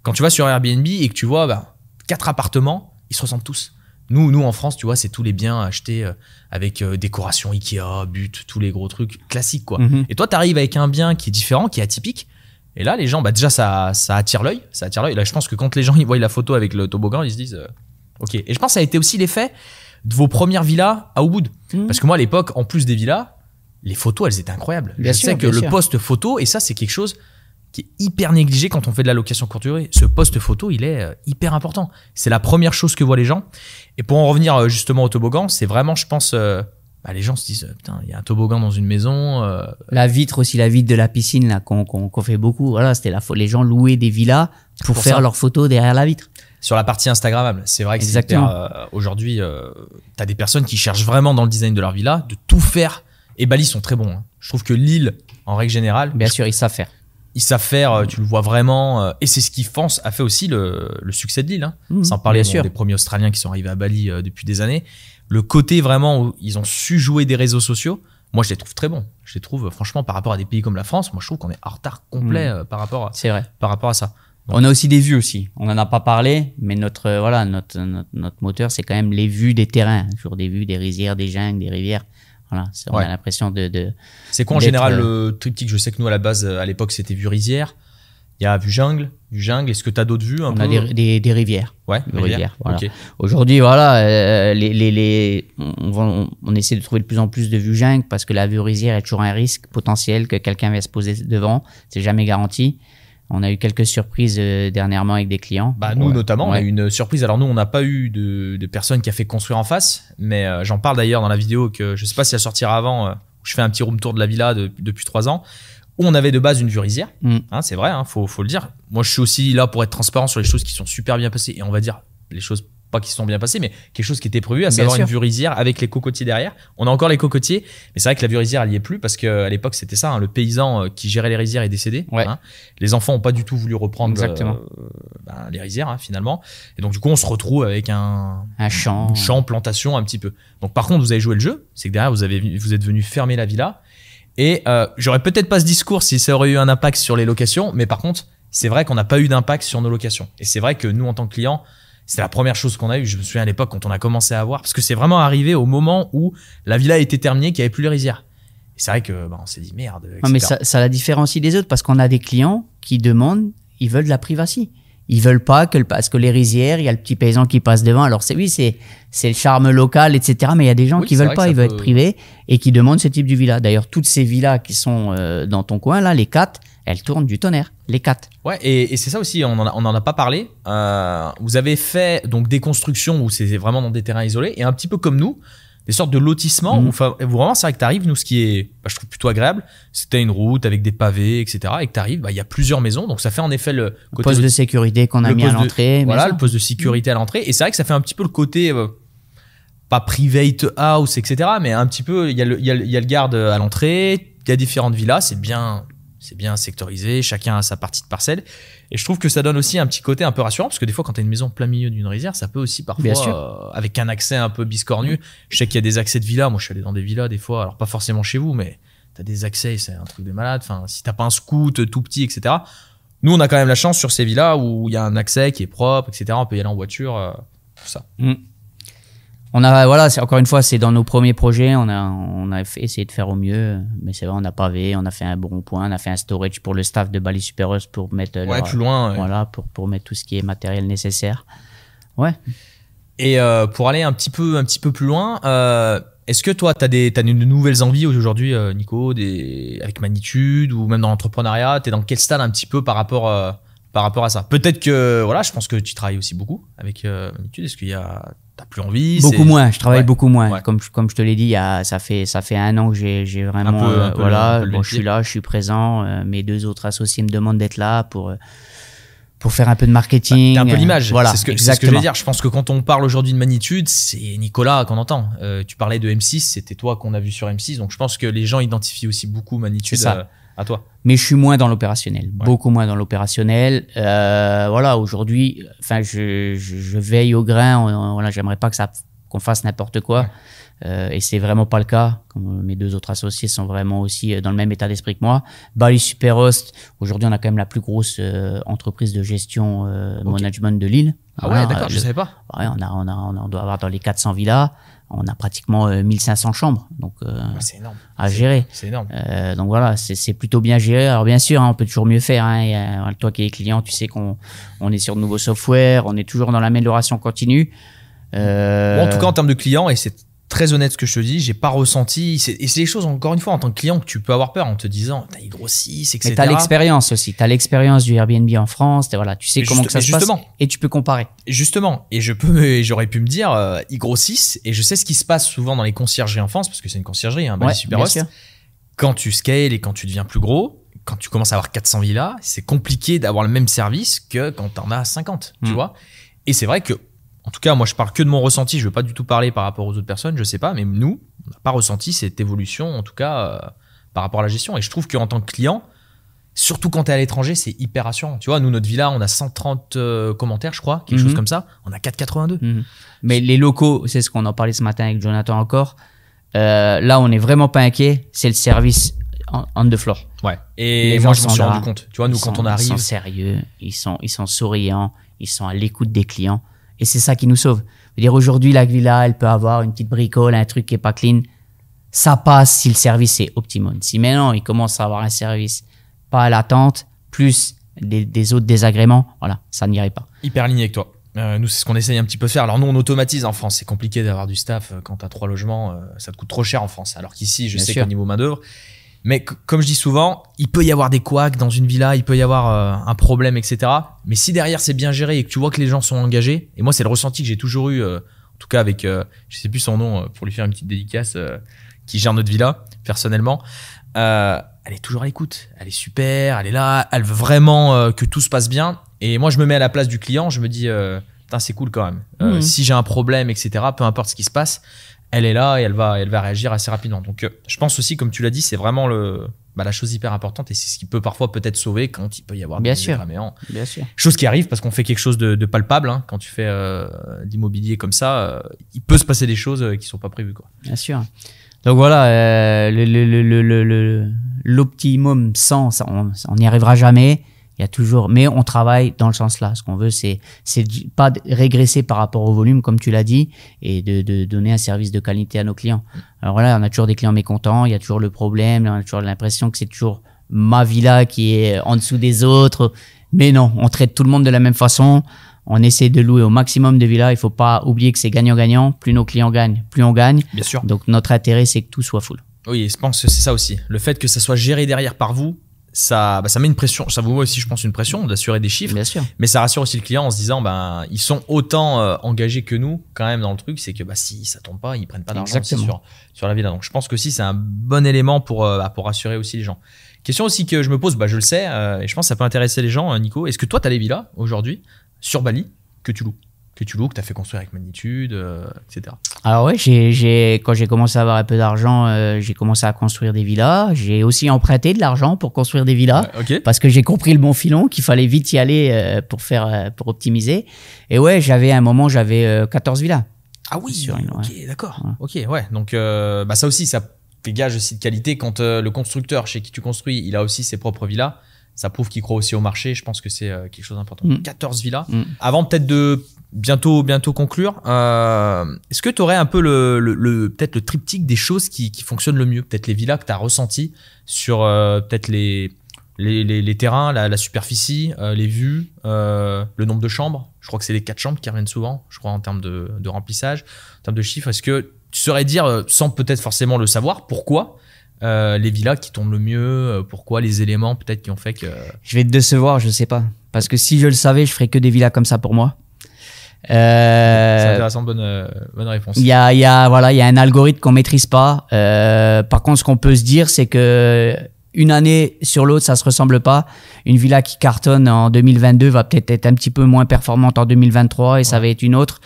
quand tu vas sur Airbnb et que tu vois 4 appartements, ils se ressemblent tous. Nous en France, tu vois, c'est tous les biens achetés avec décoration Ikea, but, tous les gros trucs classiques, quoi. Et toi, tu arrives avec un bien qui est différent, qui est atypique. Et là, les gens, déjà, ça attire l'œil. Ça attire l'œil. Là, je pense que quand les gens ils voient la photo avec le toboggan, ils se disent OK. Et je pense que ça a été aussi l'effet de vos premières villas à Ubud. Parce que moi, à l'époque, en plus des villas, les photos, elles étaient incroyables. Je sais que le post photo, et ça, c'est quelque chose qui est hyper négligé quand on fait de la location courte durée. Ce post photo, il est hyper important. C'est la première chose que voient les gens. Et pour en revenir justement au toboggan, c'est vraiment, je pense, les gens se disent, putain, il y a un toboggan dans une maison. La vitre aussi, la vitre de la piscine là qu'on fait beaucoup. Voilà, c'était les gens louaient des villas pour faire leurs photos derrière la vitre. Sur la partie Instagrammable, c'est vrai que c'est hyper, aujourd'hui, t'as des personnes qui cherchent vraiment dans le design de leur villa de tout faire. Et Bali sont très bons. Hein. Je trouve que l'île, en règle générale, bien sûr, ils savent faire. Ils savent faire, tu le vois vraiment. Et c'est ce qui a fait aussi le succès de l'île. Hein. Sans parler des premiers Australiens qui sont arrivés à Bali depuis des années. Le côté vraiment où ils ont su jouer des réseaux sociaux, moi je les trouve très bons. Je les trouve franchement par rapport à des pays comme la France, moi je trouve qu'on est en retard complet par rapport à ça. Donc, on a aussi des vues aussi. On n'en a pas parlé, mais notre moteur, c'est quand même les vues des terrains. Toujours des vues des rizières, des jungles, des rivières. Voilà, on a l'impression C'est quoi en général le triptyque? Je sais que nous, à la base, à l'époque, c'était vue rizière. Il y a vue jungle. Est-ce que tu as d'autres vues On a des rivières. Ouais, des rivières. Voilà. Okay. Aujourd'hui, voilà, on essaie de trouver de plus en plus de vues jungle parce que la vue rizière est toujours un risque potentiel que quelqu'un va se poser devant. C'est jamais garanti. On a eu quelques surprises dernièrement avec des clients. Nous, notamment, on a eu une surprise. Alors, nous, on n'a pas eu de personne qui a fait construire en face, mais j'en parle d'ailleurs dans la vidéo que je sais pas si elle sortira avant, où je fais un petit room tour de la villa depuis 3 ans, où on avait de base une vue rizière. C'est vrai, faut le dire. Moi, je suis aussi là pour être transparent sur les choses qui sont super bien passées. Et on va dire les choses pas qui se sont bien passées, mais quelque chose qui était prévu, à savoir une vue rizière avec les cocotiers derrière. On a encore les cocotiers, mais c'est vrai que la vue rizière, elle y est plus parce qu'à l'époque, c'était ça, le paysan qui gérait les rizières est décédé. Les enfants ont pas du tout voulu reprendre les rizières, finalement. Et donc, du coup, on se retrouve avec un champ, plantation un petit peu. Donc, par contre, vous avez joué le jeu, c'est que derrière, vous êtes venu fermer la villa. Et j'aurais peut-être pas ce discours si ça aurait eu un impact sur les locations, mais par contre, c'est vrai qu'on n'a pas eu d'impact sur nos locations. Et c'est vrai que nous, en tant que clients, c'est la première chose qu'on a eue. Je me souviens à l'époque quand on a commencé à voir, parce que c'est vraiment arrivé au moment où la villa a été terminée, qu'il n'y avait plus les rizières. Et c'est vrai que on s'est dit merde. Etc. Non, mais ça la différencie des autres parce qu'on a des clients qui demandent, ils veulent de la privacy. Ils veulent pas parce que les rizières, il y a le petit paysan qui passe devant. Alors c'est le charme local, etc. Mais il y a des gens qui veulent pas, ils veulent être privés et qui demandent ce type de villa. D'ailleurs, toutes ces villas qui sont dans ton coin là, les 4, elles tournent du tonnerre, les 4. Ouais, et c'est ça aussi, on en a pas parlé. Vous avez fait donc des constructions où c'est vraiment dans des terrains isolés et un petit peu comme nous, des sortes de lotissements où vraiment c'est vrai que t'arrives, nous ce qui est je trouve plutôt agréable, c'est que t'as une route avec des pavés, etc. et que t'arrives, il y a plusieurs maisons, donc ça fait en effet le côté poste de sécurité qu'on a mis à l'entrée. Voilà, le poste de sécurité à l'entrée, et c'est vrai que ça fait un petit peu le côté pas private house, etc. mais un petit peu, il y a le garde à l'entrée, il y a différentes villas, c'est bien sectorisé, chacun a sa partie de parcelle. Et je trouve que ça donne aussi un petit côté un peu rassurant, parce que des fois, quand t'as une maison plein milieu d'une rizière, ça peut aussi parfois, avec un accès un peu biscornu. Je sais qu'il y a des accès de villas. Moi, je suis allé dans des villas des fois, alors pas forcément chez vous, mais t'as des accès, c'est un truc de malade. Enfin, si t'as pas un scoot tout petit, etc. Nous, on a quand même la chance sur ces villas où il y a un accès qui est propre, etc. On peut y aller en voiture, tout ça. Encore une fois, c'est dans nos premiers projets, on a essayé de faire au mieux, mais c'est vrai, on a pavé, on a fait un bon point, on a fait un storage pour le staff de Bali Superos pour mettre plus loin, voilà, pour mettre tout ce qui est matériel nécessaire. Ouais. Et pour aller un petit peu plus loin, est-ce que toi, t'as de nouvelles envies aujourd'hui, Nico, avec Magnitude ou même dans l'entrepreneuriat? T'es dans quel stade un petit peu par rapport à ça? Peut-être que, je pense que tu travailles aussi beaucoup avec Magnitude. Est-ce qu'il y a, t'as plus envie? Beaucoup moins, je travaille beaucoup moins. Ouais. Comme je te l'ai dit, ça fait 1 an que j'ai vraiment, je suis là, je suis présent. Mes 2 autres associés me demandent d'être là pour faire un peu de marketing. T'as un peu l'image. Voilà, c'est ce que je vais dire. Je pense que quand on parle aujourd'hui de Magnitude, c'est Nicolas qu'on entend. Tu parlais de M6, c'était toi qu'on a vu sur M6. Donc je pense que les gens identifient aussi beaucoup Magnitude à toi. Mais je suis moins dans l'opérationnel, beaucoup moins dans l'opérationnel. Aujourd'hui, je veille au grain. J'aimerais pas qu'on fasse n'importe quoi. Et c'est vraiment pas le cas. Mes 2 autres associés sont vraiment aussi dans le même état d'esprit que moi. Bali Superhost, aujourd'hui, on a quand même la plus grosse entreprise de gestion management de l'île. Ah ouais, d'accord, je savais pas. Ouais, on doit avoir dans les 400 villas. On a pratiquement 1500 chambres, donc c'est énorme. À gérer. C'est énorme. Donc voilà, c'est plutôt bien géré. Alors bien sûr, on peut toujours mieux faire. Toi qui es client, tu sais qu'on est sur de nouveaux softwares, on est toujours dans l'amélioration continue. En tout cas, en termes de clients, et c'est très honnête ce que je te dis, j'ai pas ressenti. Et c'est des choses, encore une fois, en tant que client, que tu peux avoir peur en te disant, ils grossissent, etc. Mais t'as l'expérience aussi. T'as l'expérience du Airbnb en France. Tu sais comment que ça se passe. Et tu peux comparer. Justement. Et j'aurais pu me dire, ils grossissent. Et je sais ce qui se passe souvent dans les conciergeries en France, parce que c'est une conciergerie, Bali Superhost. Quand tu scales et quand tu deviens plus gros, quand tu commences à avoir 400 villas, c'est compliqué d'avoir le même service que quand t'en as 50, tu vois. Et c'est vrai que, en tout cas, moi, je parle que de mon ressenti. Je veux pas du tout parler par rapport aux autres personnes. Je sais pas, mais nous, on n'a pas ressenti cette évolution, en tout cas, par rapport à la gestion. Et je trouve qu'en tant que client, surtout quand tu es à l'étranger, c'est hyper rassurant. Tu vois, nous, notre villa, on a 130 commentaires, je crois, quelque chose comme ça. On a 4,82. Mais les locaux, c'est ce qu'on en parlait ce matin avec Jonathan encore. Là, on n'est vraiment pas inquiet. C'est le service on the floor. Ouais. Et moi, je m'en suis rendu compte. Tu vois, nous, quand on arrive. Ils sont sérieux, ils sont souriants, ils sont à l'écoute des clients. Et c'est ça qui nous sauve. Je veux dire, aujourd'hui, la villa, elle peut avoir une petite bricole, un truc qui est pas clean. ça passe si le service est optimum. Si maintenant, il commence à avoir un service pas à l'attente, plus des autres désagréments, voilà, ça n'irait pas. Hyper aligné avec toi. Nous, c'est ce qu'on essaye un petit peu de faire. Alors nous, on automatise en France. C'est compliqué d'avoir du staff quand tu as 3 logements. Ça te coûte trop cher en France. Alors qu'ici, je sais qu'au niveau main d'œuvre, mais comme je dis souvent, il peut y avoir des couacs dans une villa, il peut y avoir un problème, etc. Mais si derrière c'est bien géré et que tu vois que les gens sont engagés, et moi c'est le ressenti que j'ai toujours eu, en tout cas avec, je sais plus son nom, pour lui faire une petite dédicace, qui gère notre villa personnellement, elle est toujours à l'écoute, elle est super, elle est là, elle veut vraiment que tout se passe bien. Et moi je me mets à la place du client, je me dis, putain c'est cool quand même. Si j'ai un problème, etc., peu importe ce qui se passe, elle est là et elle va réagir assez rapidement. Donc, je pense aussi, comme tu l'as dit, c'est vraiment la chose hyper importante et c'est ce qui peut parfois peut-être sauver quand il peut y avoir des désagréments. Bien sûr. Chose qui arrive parce qu'on fait quelque chose de palpable. Hein. Quand tu fais d'immobilier comme ça, il peut se passer des choses qui sont pas prévues, quoi. Bien sûr. Donc voilà, l'optimum 100, on n'y arrivera jamais. Il y a toujours, mais on travaille dans le sens là. Ce qu'on veut, c'est pas régresser par rapport au volume, comme tu l'as dit, et de donner un service de qualité à nos clients. Alors voilà, on a toujours des clients mécontents, il y a toujours le problème, on a toujours l'impression que c'est toujours ma villa qui est en dessous des autres. Mais non, on traite tout le monde de la même façon. On essaie de louer au maximum de villas. Il faut pas oublier que c'est gagnant-gagnant. Plus nos clients gagnent, plus on gagne. Bien sûr. Donc notre intérêt, c'est que tout soit full. Oui, je pense que c'est ça aussi. Le fait que ça soit géré derrière par vous, ça met une pression, ça vous met aussi je pense une pression d'assurer des chiffres. Bien sûr. Mais ça rassure aussi le client en se disant ils sont autant engagés que nous quand même dans le truc, c'est que si ça tombe pas, ils prennent pas d'argent aussi sur la villa. Donc je pense que c'est un bon élément pour rassurer aussi les gens. Question aussi que je me pose, je le sais et je pense que ça peut intéresser les gens, Nico. Est-ce que toi tu as les villas aujourd'hui sur Bali que tu loues, que tu as fait construire avec Magnitude, etc. Alors ouais, quand j'ai commencé à avoir un peu d'argent, j'ai commencé à construire des villas. J'ai aussi emprunté de l'argent pour construire des villas, parce que j'ai compris le bon filon, qu'il fallait vite y aller pour optimiser. Et ouais, j'avais 14 villas. Ah oui, ok, d'accord. Ouais. Ok, ouais. Donc ça aussi, ça fait gage aussi de qualité quand le constructeur chez qui tu construis, il a aussi ses propres villas. Ça prouve qu'il croit aussi au marché. Je pense que c'est quelque chose d'important. 14 villas. Avant peut-être de bientôt conclure, est-ce que tu aurais un peu peut-être le triptyque des choses qui fonctionnent le mieux, peut-être les villas que tu as ressenties sur peut-être les terrains, la superficie, les vues, le nombre de chambres. Je crois que c'est les 4 chambres qui reviennent souvent, je crois, en termes de remplissage, en termes de chiffres. Est-ce que tu saurais dire, sans peut-être forcément le savoir, pourquoi les villas qui tournent le mieux, pourquoi les éléments peut-être qui ont fait que... Je vais te décevoir, je sais pas. Parce que si je le savais, je ferais que des villas comme ça pour moi. C'est intéressant, bonne réponse. Il y a un algorithme qu'on maîtrise pas. Par contre, ce qu'on peut se dire, c'est que une année sur l'autre, ça se ressemble pas. Une villa qui cartonne en 2022 va peut-être être un petit peu moins performante en 2023 et ça va être une autre.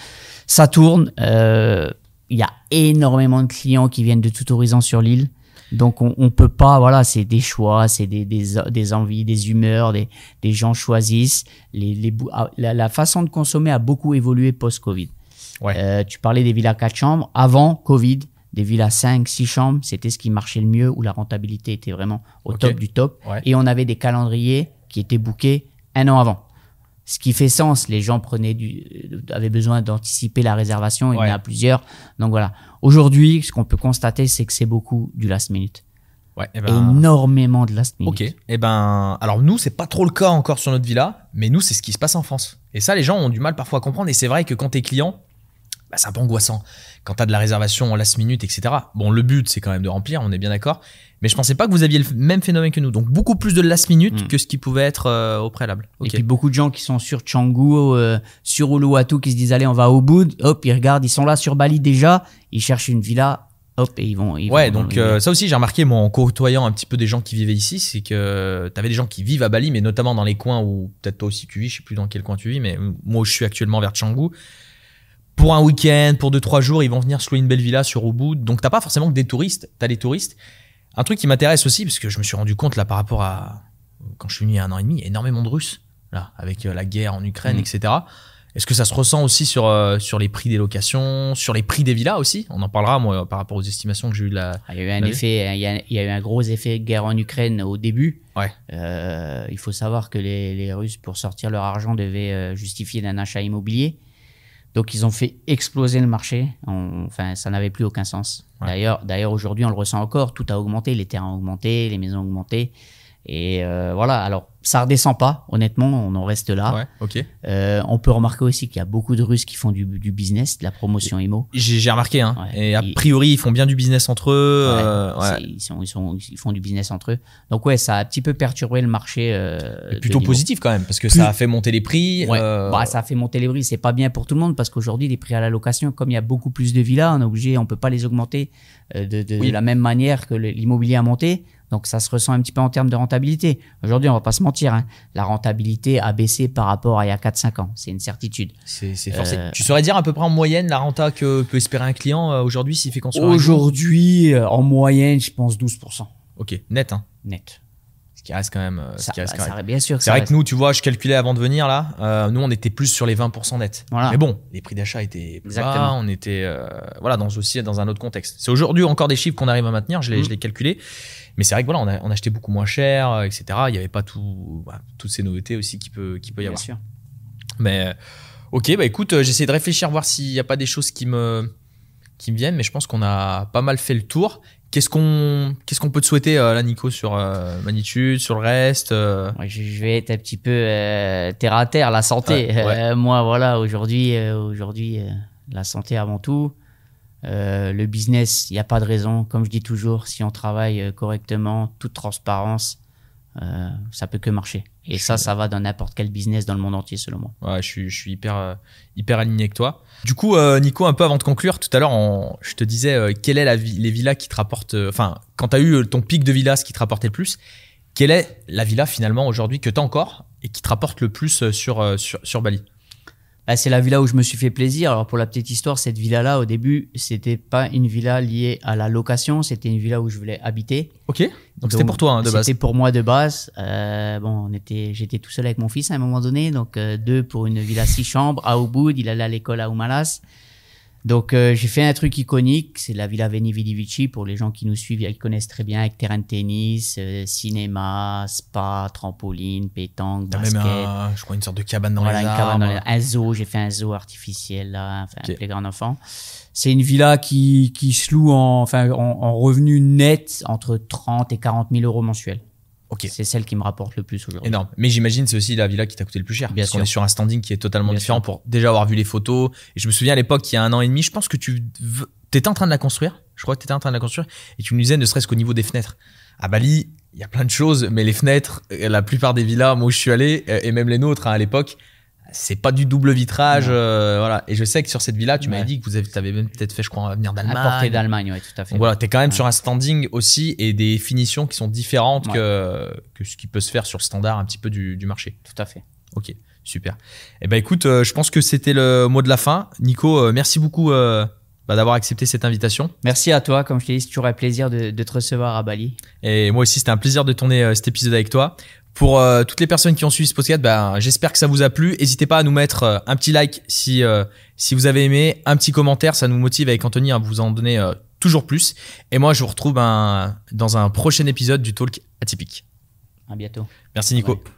Ça tourne. Il y a énormément de clients qui viennent de tout horizon sur l'île. Donc on peut pas, c'est des choix, c'est des envies, des humeurs, des gens choisissent. La façon de consommer a beaucoup évolué post-Covid. Ouais. Tu parlais des villas 4 chambres. Avant Covid, des villas 5, 6 chambres, c'était ce qui marchait le mieux, où la rentabilité était vraiment au top du top. Ouais. Et on avait des calendriers qui étaient bookés 1 an avant. Ce qui fait sens, les gens avaient besoin d'anticiper la réservation, il y en a plusieurs. Donc voilà. Aujourd'hui, ce qu'on peut constater, c'est que c'est beaucoup du last minute. Ouais, énormément de last minute. Ok. Alors nous, c'est pas trop le cas encore sur notre villa, mais nous, c'est ce qui se passe en France. Et ça, les gens ont du mal parfois à comprendre. Et c'est vrai que quand t'es client, c'est un peu angoissant. Quand t'as de la réservation en last minute, etc. Bon, le but, c'est quand même de remplir, on est bien d'accord. Mais je pensais pas que vous aviez le même phénomène que nous. Donc, beaucoup plus de last minute que ce qui pouvait être au préalable. Okay. Et puis, beaucoup de gens qui sont sur Canggu, sur Uluwatu, qui se disent, allez, on va au bout. Hop, ils regardent, ils sont là sur Bali déjà. Ils cherchent une villa. Hop, et ils vont. Ça aussi, j'ai remarqué, moi, en côtoyant un petit peu des gens qui vivaient ici, c'est que t'avais des gens qui vivent à Bali, mais notamment dans les coins où, peut-être toi aussi tu vis, je sais plus dans quel coin tu vis, mais moi, je suis actuellement vers Canggu. Pour un week-end, pour 2-3 jours, ils vont venir se louer une belle villa sur Ubud. Donc, t'as pas forcément que des touristes, t'as les touristes. Un truc qui m'intéresse aussi, parce que je me suis rendu compte là par rapport à quand je suis venu il y a 1 an et demi, il y a énormément de Russes là, avec la guerre en Ukraine, etc. Est-ce que ça se ressent aussi sur les prix des locations, sur les prix des villas aussi? On en parlera, moi, par rapport aux estimations que j'ai eues de la... Il y a eu un effet, il y a eu un gros effet de guerre en Ukraine au début. Ouais. Il faut savoir que les Russes, pour sortir leur argent, devaient justifier d'un achat immobilier. Donc, ils ont fait exploser le marché. Enfin, ça n'avait plus aucun sens. Ouais. D'ailleurs, aujourd'hui, on le ressent encore. Tout a augmenté. Les terrains ont augmenté, les maisons ont augmenté. Et voilà. Alors, ça redescend pas. Honnêtement, on en reste là. Ouais, ok. On peut remarquer aussi qu'il y a beaucoup de Russes qui font du business, de la promotion IMO. J'ai remarqué, hein. Ouais. Et a priori, ils font bien du business entre eux. Ouais. Ils font du business entre eux. Donc ouais, ça a un petit peu perturbé le marché. Plutôt positif quand même, parce que ça a fait monter les prix. Ouais. Ça a fait monter les prix. C'est pas bien pour tout le monde parce qu'aujourd'hui, les prix à la location, comme il y a beaucoup plus de villas, on peut pas les augmenter de la même manière que l'immobilier a monté. Donc ça se ressent un petit peu en termes de rentabilité. Aujourd'hui, on va pas se mentir, hein, la rentabilité a baissé par rapport à il y a 4-5 ans. C'est une certitude. C'est forcé. Tu saurais dire à peu près en moyenne la renta que peut espérer un client aujourd'hui s'il fait construire Aujourd'hui, en moyenne, je pense 12%. Ok, net, hein. Net. Ce qui reste quand même. Bien sûr. C'est vrai que nous, tu vois, je calculais avant de venir là, nous on était plus sur les 20% net. Voilà. Mais bon, les prix d'achat étaient bas, on était aussi dans un autre contexte. C'est aujourd'hui encore des chiffres qu'on arrive à maintenir, je l'ai calculé. Mais c'est vrai que voilà, on a acheté beaucoup moins cher, etc. Il n'y avait pas toutes ces nouveautés aussi qui peut y avoir. Bien sûr. Mais ok, bah écoute, j'essaie de réfléchir, voir s'il n'y a pas des choses qui me viennent, mais je pense qu'on a pas mal fait le tour. Qu'est-ce qu'on peut te souhaiter là, Nico, sur Magnitude, sur le reste Ouais, je vais être un petit peu terre à terre, la santé. Ouais. Moi, voilà, aujourd'hui, la santé avant tout. Le business, il n'y a pas de raison. Comme je dis toujours, si on travaille correctement, toute transparence, ça peut que marcher. Et ça va dans n'importe quel business dans le monde entier, selon moi. Ouais, je suis hyper aligné avec toi. Du coup, Nico, un peu avant de conclure, tout à l'heure, je te disais quelle est les villas qui te rapportent. Enfin, quand tu as eu ton pic de villas, ce qui te rapportait le plus, quelle est la villa finalement aujourd'hui que tu as encore et qui te rapporte le plus sur Bali? C'est la villa où je me suis fait plaisir. Alors pour la petite histoire, cette villa-là, au début, c'était pas une villa liée à la location, c'était une villa où je voulais habiter. Ok. Donc c'était pour toi hein, de base. C'était pour moi de base. J'étais tout seul avec mon fils à un moment donné, donc 2 pour une villa 6 chambres à Ubud. Il allait à l'école à Oumalas. Donc j'ai fait un truc iconique, c'est la Villa Veni Vidi Vici. Pour les gens qui nous suivent, ils connaissent très bien, avec terrain de tennis, cinéma, spa, trampoline, pétanque, basket. Même je crois une sorte de cabane dans les arbres. Une cabane un zoo, j'ai fait un zoo artificiel là, enfin un playground enfant. C'est une villa qui se loue en revenu net entre 30 et 40 000 euros mensuels. Ok. C'est celle qui me rapporte le plus aujourd'hui. Énorme. Mais j'imagine c'est aussi la villa qui t'a coûté le plus cher. Bien parce sûr. qu'on est sur un standing qui est totalement Bien différent sûr. pour déjà avoir vu les photos. Et je me souviens à l'époque, il y a 1 an et demi, je pense que tu étais en train de la construire. Je crois que tu étais en train de la construire. Et tu me disais ne serait-ce qu'au niveau des fenêtres. À Bali, il y a plein de choses, mais les fenêtres, la plupart des villas, moi où je suis allé, et même les nôtres à l'époque, c'est pas du double vitrage. Voilà. Et je sais que sur cette villa, tu m'avais dit que tu avais même peut-être fait, je crois, venir d'Allemagne. Importé d'Allemagne, oui, tout à fait. Donc voilà, t'es quand même sur un standing aussi et des finitions qui sont différentes que ce qui peut se faire sur le standard un petit peu du marché. Tout à fait. Ok, super. Eh ben écoute, je pense que c'était le mot de la fin. Nico, merci beaucoup d'avoir accepté cette invitation. Merci à toi, comme je t'ai dit, c'est toujours un plaisir de te recevoir à Bali. Et moi aussi, c'était un plaisir de tourner cet épisode avec toi. Pour toutes les personnes qui ont suivi ce podcast, j'espère que ça vous a plu. N'hésitez pas à nous mettre un petit like si vous avez aimé, un petit commentaire, ça nous motive avec Anthony à vous en donner toujours plus. Et moi, je vous retrouve dans un prochain épisode du Talk Atypique. À bientôt. Merci Nico. Bye.